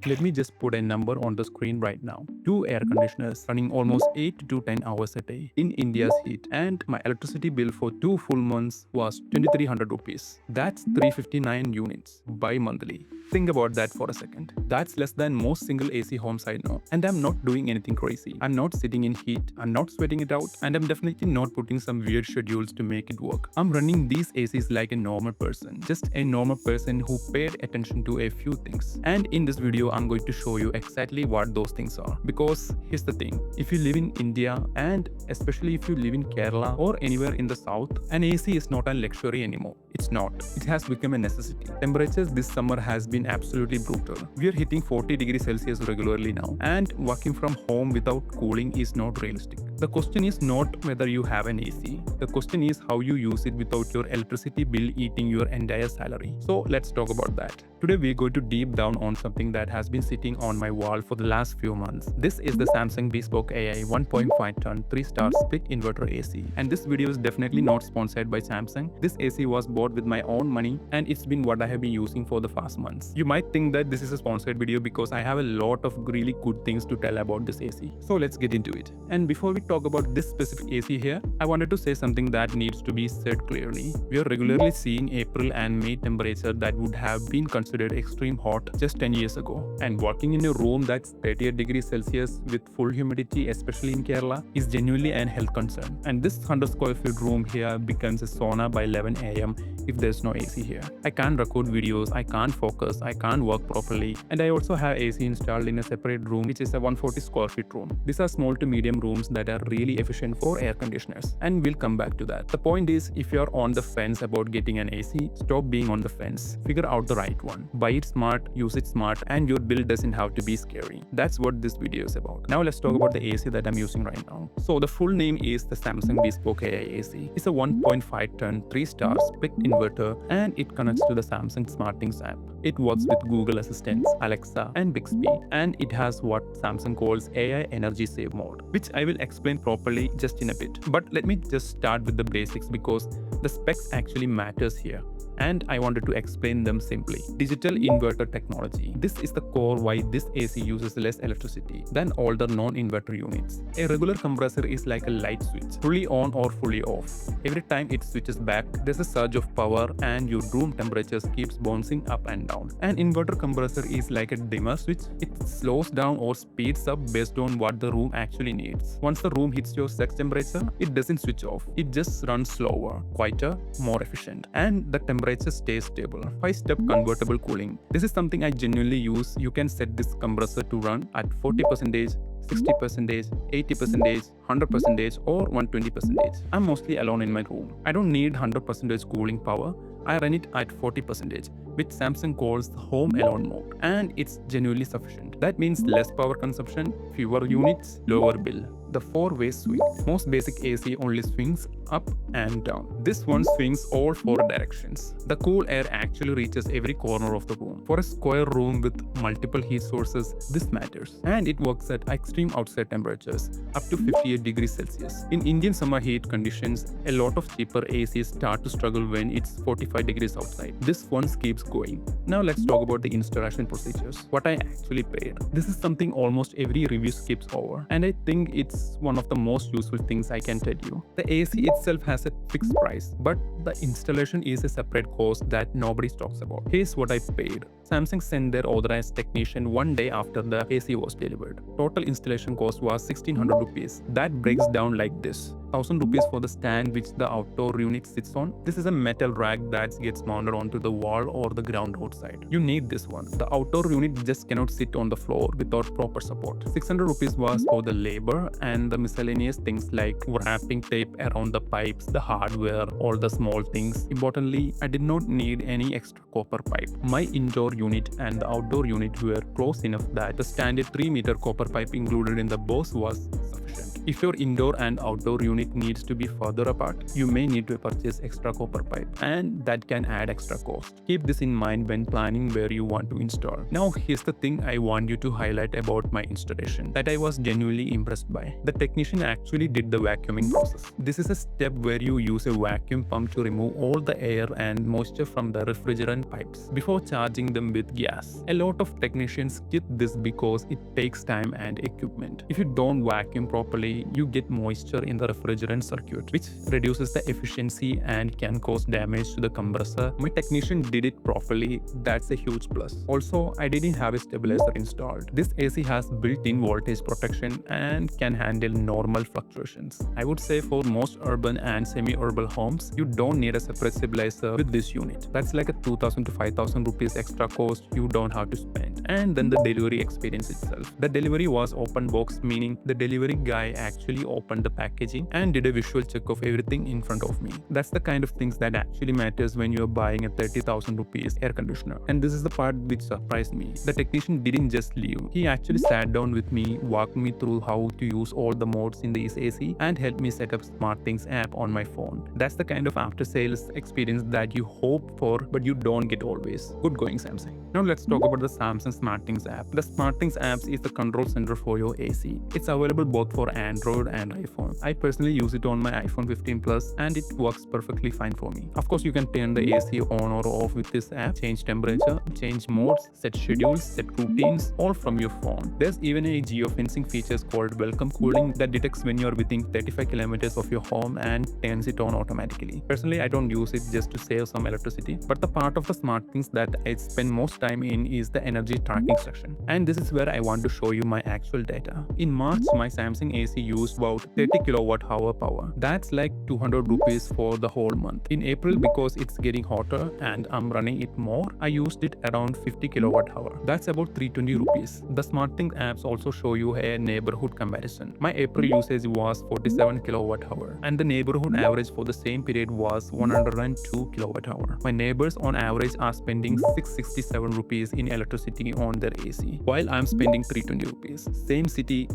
Let me just put a number on the screen right now. Two air conditioners running almost 8 to 10 hours a day in India's heat, and my electricity bill for 2 full months was 2300 rupees. That's 359 units bi-monthly. Think about that for a second. That's less than most single AC homes I know. And I'm not doing anything crazy. I'm not sitting in heat, I'm not sweating it out, and I'm definitely not putting some weird schedules to make it work. I'm running these ACs like a normal person, just a normal person who paid attention to a few things. And in this video, I'm going to show you exactly what those things are. Because here's the thing, if you live in India, and especially if you live in Kerala or anywhere in the south, an AC is not a luxury anymore. It's not. It has become a necessity. Temperatures this summer has been absolutely brutal. We are hitting 40 degrees Celsius regularly now, and working from home without cooling is not realistic. The question is not whether you have an AC. The question is how you use it without your electricity bill eating your entire salary. So let's talk about that. Today we're going to deep down on something that has been sitting on my wall for the last few months. This is the Samsung Bespoke AI 1.5 ton 3-star split inverter AC. And this video is definitely not sponsored by Samsung. This AC was bought with my own money, and it's been what I have been using for the past months. You might think that this is a sponsored video because I have a lot of really good things to tell about this AC. So let's get into it. And before we talk about this specific AC here, I wanted to say something that needs to be said clearly. We are regularly seeing April and May temperature that would have been considered extreme hot just 10 years ago. And working in a room that's 38 degrees Celsius with full humidity, especially in Kerala, is genuinely an health concern. And this 100 square feet room here becomes a sauna by 11 am if there's no AC here. I can't record videos, I can't focus, I can't work properly, and I also have AC installed in a separate room which is a 140 square feet room. These are small to medium rooms that are really efficient for air conditioners, and we'll come back to that. The point is, if you're on the fence about getting an AC, stop being on the fence. Figure out the right one. Buy it smart, use it smart, and your bill doesn't have to be scary. That's what this video is about. Now let's talk about the AC that I'm using right now. So the full name is the Samsung Bespoke AI AC. It's a 1.5 ton 3-star split inverter, and it connects to the Samsung SmartThings app. It works with Google Assistants, Alexa, and Bixby, and it has what Samsung calls AI Energy Save mode, which I will explain properly just in a bit. But let me just start with the basics because the specs actually matters here, and I wanted to explain them simply. Digital inverter technology. This is the core why this AC uses less electricity than older non-inverter units. A regular compressor is like a light switch, fully on or fully off. Every time it switches back, there's a surge of power and your room temperature keeps bouncing up and down. An inverter compressor is like a dimmer switch. It slows down or speeds up based on what the room actually needs. Once the room hits your set temperature, it doesn't switch off. It just runs slower, quieter, more efficient, and the temperature stays stable. 5-step convertible cooling. This is something I genuinely use. You can set this compressor to run at 40%, 60%, 80%, 100%, or 120%. I'm mostly alone in my room. I don't need 100% cooling power. I run it at 40%, which Samsung calls the home alone mode, and it's genuinely sufficient. That means less power consumption, fewer units, lower bill. The 4-way swing. Most basic AC only swings up and down. This one swings all 4 directions. The cool air actually reaches every corner of the room. For a square room with multiple heat sources, this matters. And it works at extreme outside temperatures, up to 58 degrees Celsius. In Indian summer heat conditions, a lot of cheaper ACs start to struggle when it's 45 degrees outside. This one keeps going. Now let's talk about the installation procedures. What I actually paid. This is something almost every review skips over, and I think it's one of the most useful things I can tell you. The AC itself has a fixed price, but the installation is a separate cost that nobody talks about. Here's what I paid. Samsung sent their authorized technician one day after the AC was delivered. Total installation cost was 1600 rupees. That breaks down like this. 1000 rupees for the stand which the outdoor unit sits on. This is a metal rack that gets mounted onto the wall or the ground outside. You need this one. The outdoor unit just cannot sit on the floor without proper support. 600 rupees was for the labor and the miscellaneous things like wrapping tape around the pipes, the hardware, all the small things. Importantly, I did not need any extra copper pipe. My indoor unit and the outdoor unit were close enough that the standard 3-meter copper pipe included in the box was sufficient. If your indoor and outdoor unit needs to be further apart, you may need to purchase extra copper pipe, and that can add extra cost. Keep this in mind when planning where you want to install. Now here's the thing I want you to highlight about my installation that I was genuinely impressed by. The technician actually did the vacuuming process. This is a step where you use a vacuum pump to remove all the air and moisture from the refrigerant pipes before charging them with gas. A lot of technicians skip this because it takes time and equipment. If you don't vacuum properly, you get moisture in the refrigerant circuit, which reduces the efficiency and can cause damage to the compressor. My technician did it properly. That's a huge plus. Also, I didn't have a stabilizer installed. This AC has built-in voltage protection and can handle normal fluctuations. I would say for most urban and semi-urban homes, you don't need a separate stabilizer with this unit. That's like a 2,000 to 5,000 rupees extra cost you don't have to spend. And then the delivery experience itself. The delivery was open box, meaning the delivery guy actually opened the packaging and did a visual check of everything in front of me. That's the kind of things that actually matters when you're buying a 30,000 rupees air conditioner. And this is the part which surprised me. The technician didn't just leave. He actually sat down with me, walked me through how to use all the modes in this AC, and helped me set up SmartThings app on my phone. That's the kind of after sales experience that you hope for, but you don't get always. Good going, Samsung. Now let's talk about the Samsung SmartThings app. The SmartThings app is the control center for your AC. It's available both for Android and iPhone. I personally use it on my iPhone 15 Plus and it works perfectly fine for me. Of course, you can turn the AC on or off with this app, change temperature, change modes, set schedules, set routines, all from your phone. There's even a geofencing feature called Welcome Cooling that detects when you're within 35 kilometers of your home and turns it on automatically. Personally, I don't use it just to save some electricity, but the part of the SmartThings that I spend most time in is the energy tracking section. And this is where I want to show you my actual data. In March, my Samsung AC used about 30 kilowatt hour power. That's like 200 rupees for the whole month. In April, because it's getting hotter and I'm running it more, I used it around 50 kilowatt hour. That's about 320 rupees. The SmartThings apps also show you a neighborhood comparison. My April usage was 47 kilowatt hour and the neighborhood average for the same period was 102 kilowatt hour. My neighbors on average are spending 667 rupees in electricity on their AC, while I'm spending 320 rupees. Same city,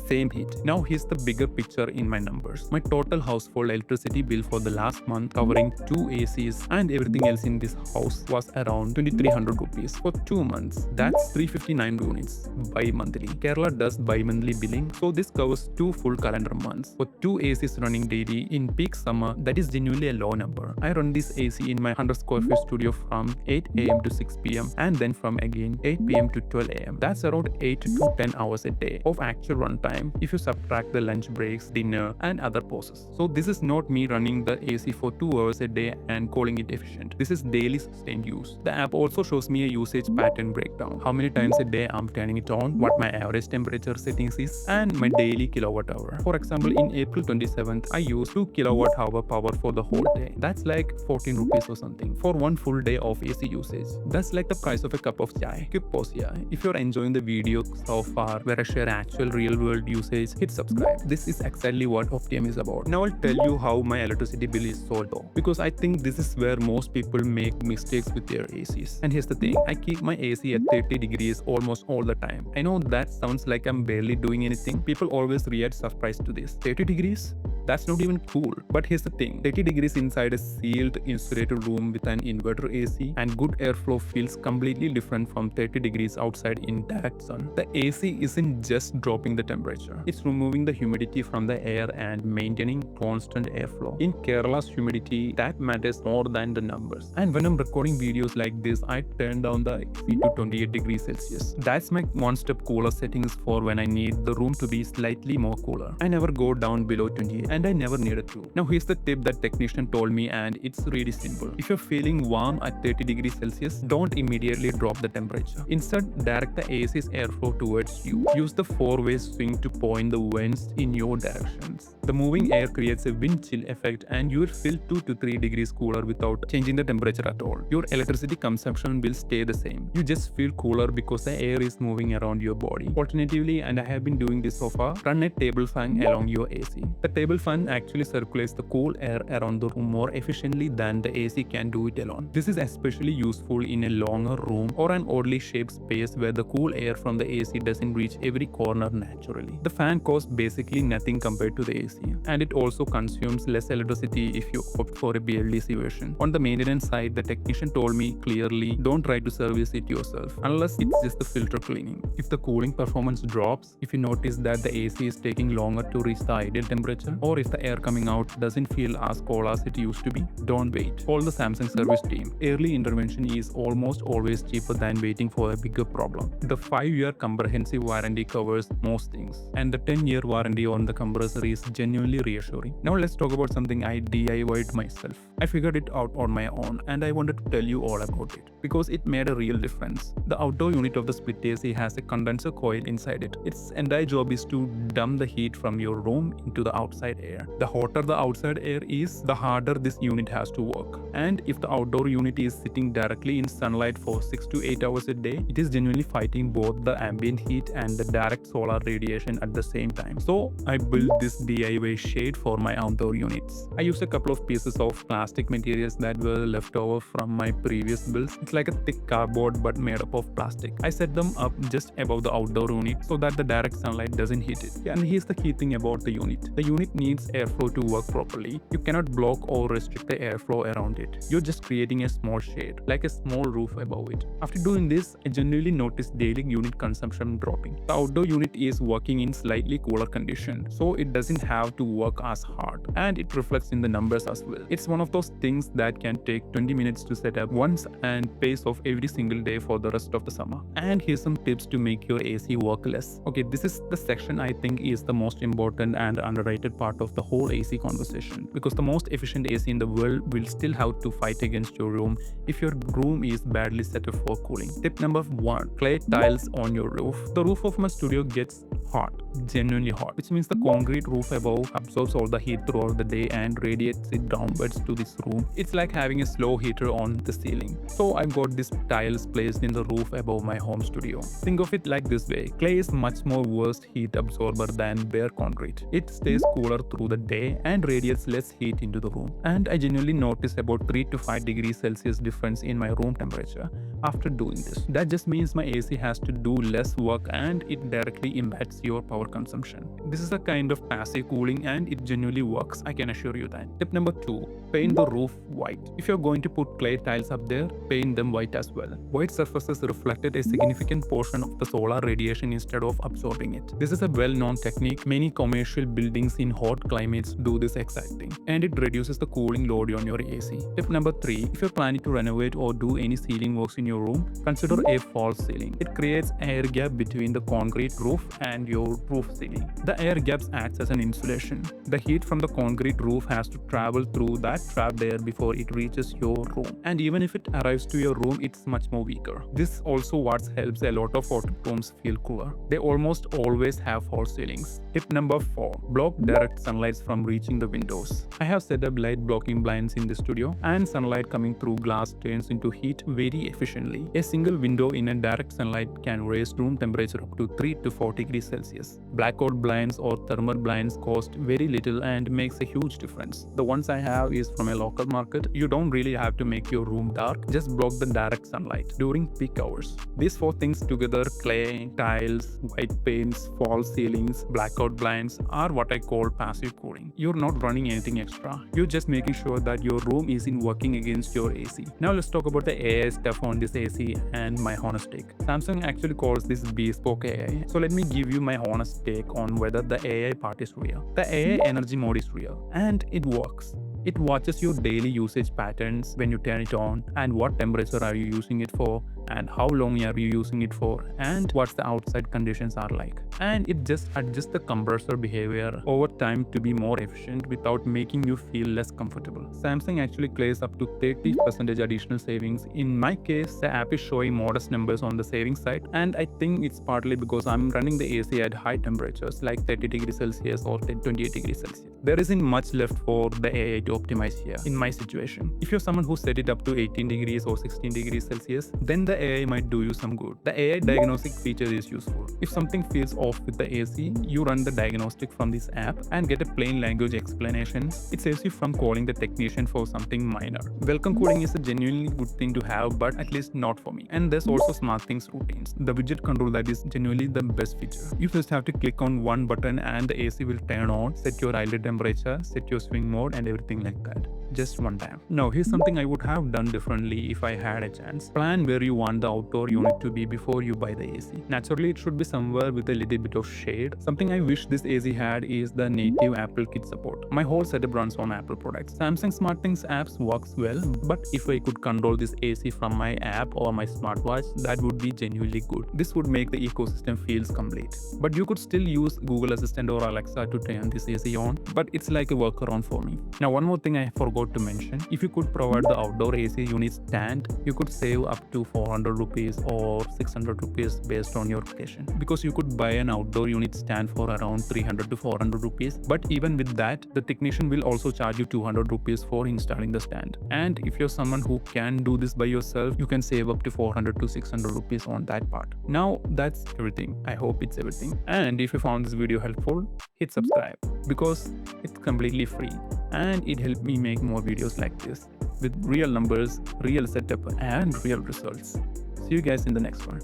same heat. Now here's the bigger picture in my numbers. My total household electricity bill for the last month, covering 2 ACs and everything else in this house, was around 2300 rupees for 2 months. That's 359 units bi-monthly. Kerala does bi-monthly billing, so this covers 2 full calendar months. For 2 ACs running daily in peak summer, that is genuinely a low number. I run this AC in my 100 square feet studio from 8 AM to 6 PM and then from again 8 PM to 12 AM. That's around 8 to 10 hours a day of actual runtime if you subtract the lunch breaks, dinner and other pauses. So this is not me running the AC for 2 hours a day and calling it efficient. This is daily sustained use. The app also shows me a usage pattern breakdown. How many times a day I'm turning it on, what my average temperature settings is, and my daily kilowatt hour. For example, in April 27th, I used 2 kilowatt hour power for the whole day. That's like 14 rupees or something for 1 full day of AC usage. That's like the price of a cup of chai. Quick pause here. If you're enjoying the video so far where I share actual real world usage, hit subscribe. This is exactly what Optium is about. Now I'll tell you how my electricity bill is so low, because I think this is where most people make mistakes with their ACs. And here's the thing, I keep my AC at 30 degrees almost all the time. I know that sounds like I'm barely doing anything. People always react surprised to this. 30 degrees? That's not even cool. But here's the thing, 30 degrees inside a sealed insulated room with an inverter AC and good airflow feels completely different from 30 degrees outside in direct sun. The AC isn't just dropping the temperature, it's removing the humidity from the air and maintaining constant airflow. In Kerala's humidity, that matters more than the numbers. And when I'm recording videos like this, I turn down the AC to 28 degrees Celsius. That's my one-step cooler settings for when I need the room to be slightly more cooler. I never go down below 28 and I never needed to. Now here's the tip that technician told me, and it's really simple. If you're feeling warm at 30 degrees Celsius, don't immediately drop the temperature. Instead, direct the AC's airflow towards you. Use the 4-way swing to point the vents in your directions. The moving air creates a wind chill effect and you will feel 2 to 3 degrees cooler without changing the temperature at all. Your electricity consumption will stay the same. You just feel cooler because the air is moving around your body. Alternatively, and I have been doing this so far, run a table fan along your AC. The table fan actually circulates the cool air around the room more efficiently than the AC can do it alone. This is especially useful in a longer room or an oddly shaped space where the cool air from the AC doesn't reach every corner naturally. The fan costs basically nothing compared to the AC, and it also consumes less electricity if you opt for a BLDC version. On the maintenance side, the technician told me clearly, don't try to service it yourself unless it's just the filter cleaning. If the cooling performance drops, if you notice that the AC is taking longer to reach the ideal temperature, or if the air coming out doesn't feel as cold as it used to be, don't wait. Call the Samsung service team. Early intervention is almost always cheaper than waiting for a bigger problem. The 5-year comprehensive warranty covers most things, and the 10-year warranty on the compressor is genuinely reassuring. Now let's talk about something I DIY'd myself. I figured it out on my own, and I wanted to tell you all about it because it made a real difference. The outdoor unit of the split AC has a condenser coil inside it. Its entire job is to dump the heat from your room into the outside air. The hotter the outside air is, the harder this unit has to work. And if the outdoor unit is sitting directly in sunlight for 6 to 8 hours a day, it is genuinely fighting both the ambient heat and the direct solar radiation at the same time. So I built this DIY shade for my outdoor units. I used a couple of pieces of plastic materials that were left over from my previous builds. It's like a thick cardboard but made up of plastic. I set them up just above the outdoor unit so that the direct sunlight doesn't hit it. And here's the key thing about the unit. The unit needs airflow to work properly. You cannot block or restrict the airflow around it. You're just creating a small shade, like a small roof above it. After doing this, I genuinely noticed daily unit consumption dropping. The outdoor unit is working in slightly cooler conditions, so it doesn't have to work as hard, and it reflects in the numbers as well. It's one of those things that can take 20 minutes to set up once and pays off every single day for the rest of the summer. And here's some tips to make your AC work less. Okay, this is the section I think is the most important and underrated part of the whole AC conversation, because the most efficient AC in the world will still have to fight against your room if your room is badly set up for cooling. Tip number 1: clay tiles on your roof. The roof of my studio gets hot, genuinely hot, which means the concrete roof above absorbs all the heat throughout the day and radiates it downwards to this room. It's like having a slow heater on the ceiling. So I got these tiles placed in the roof above my home studio. Think of it like this way: clay is much more worse heat absorber than bare concrete. It stays cooler through the day and radiates less heat into the room. And I genuinely noticed about 3 to 5 degrees Celsius difference in my room temperature after doing this. That just means my AC has to do less work and it directly impacts your power consumption. This is a kind of passive cooling and it genuinely works, I can assure you that. Tip number 2: paint the roof white. If you're going to put clay tiles up there, paint them white as well. White surfaces reflected a significant portion of the solar radiation instead of absorbing it. This is a well-known technique. Many commercial buildings in hot climates do this exact thing, and it reduces the cooling load on your AC. Tip number 3: if you're planning to renovate or do any ceiling works in your room, consider a false ceiling. It creates air gap between the concrete roof and your roof ceiling. The air gaps acts as an insulation. The heat from the concrete roof has to travel through that trapped air before it reaches your room, and even if it arrives to your room, it's much more weaker. This also what helps a lot of hotel rooms feel cooler. They almost always have false ceilings. Tip number 4: block direct sunlight from reaching the windows. I have set up light blocking blinds in the studio, and sunlight coming through glass turns into heat very efficiently. A single window in a direct sunlight can raise room temperature up to 3 to 4 degrees Celsius. Blackout blinds or thermal blinds cost very little and makes a huge difference. The ones I have is from a local market. You don't really have to make your room dark, just block the direct sunlight during peak hours. These 4 things together, clay, tiles, white paints, false ceilings, blackout blinds, are what I call passive cooling. You're not running anything extra. You're just making sure that your room isn't working against your AC. Now let's talk about the AI stuff on this AC and my honest take. Samsung actually calls this bespoke AI. So let me give you my honest take on whether the AI part is real. The AI energy mode is real and it works. It watches your daily usage patterns when you turn it on, and what temperature are you using it for, and how long are you using it for, and what the outside conditions are like. And it just adjusts the compressor behavior over time to be more efficient without making you feel less comfortable. Samsung actually claims up to 30% additional savings. In my case, the app is showing modest numbers on the savings side, and I think it's partly because I'm running the AC at high temperatures like 30 degrees Celsius or 28 degrees Celsius. There isn't much left for the AI to optimize here in my situation. If you're someone who set it up to 18 degrees or 16 degrees Celsius, then the the AI might do you some good. The AI diagnostic feature is useful. If something feels off with the AC, you run the diagnostic from this app and get a plain language explanation. It saves you from calling the technician for something minor. Welcome coding is a genuinely good thing to have, but at least not for me. And there's also smart things routines. The widget control, that is genuinely the best feature. You just have to click on one button and the AC will turn on, set your eyelid temperature, set your swing mode, and everything like that. Just one time. Now here's something I would have done differently if I had a chance. Plan where you want the outdoor unit to be before you buy the AC. Naturally, it should be somewhere with a little bit of shade. Something I wish this AC had is the native Apple Kit support. My whole setup runs on Apple products. Samsung SmartThings apps works well, but if I could control this AC from my app or my smartwatch, that would be genuinely good. This would make the ecosystem feels complete. But you could still use Google Assistant or Alexa to turn this AC on, but it's like a workaround for me. Now one more thing I forgot to mention, if you could provide the outdoor AC unit stand, you could save up to 400 rupees or 600 rupees based on your location, because you could buy an outdoor unit stand for around 300 to 400 rupees, but even with that, the technician will also charge you 200 rupees for installing the stand. And if you're someone who can do this by yourself, you can save up to 400 to 600 rupees on that part. Now that's everything. I hope it's everything. And if you found this video helpful, hit subscribe, because it's completely free and it helped me make more videos like this with real numbers, real setup, and real results. See you guys in the next one.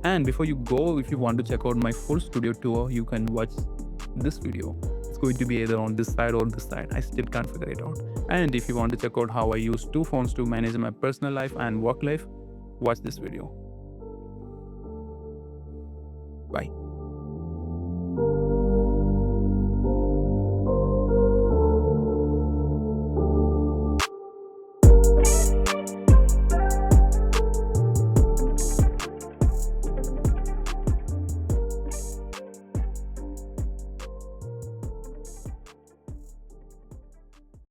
And before you go, if you want to check out my full studio tour, you can watch this video. It's going to be either on this side or this side. I still can't figure it out. And if you want to check out how I use two phones to manage my personal life and work life, watch this video. Bye.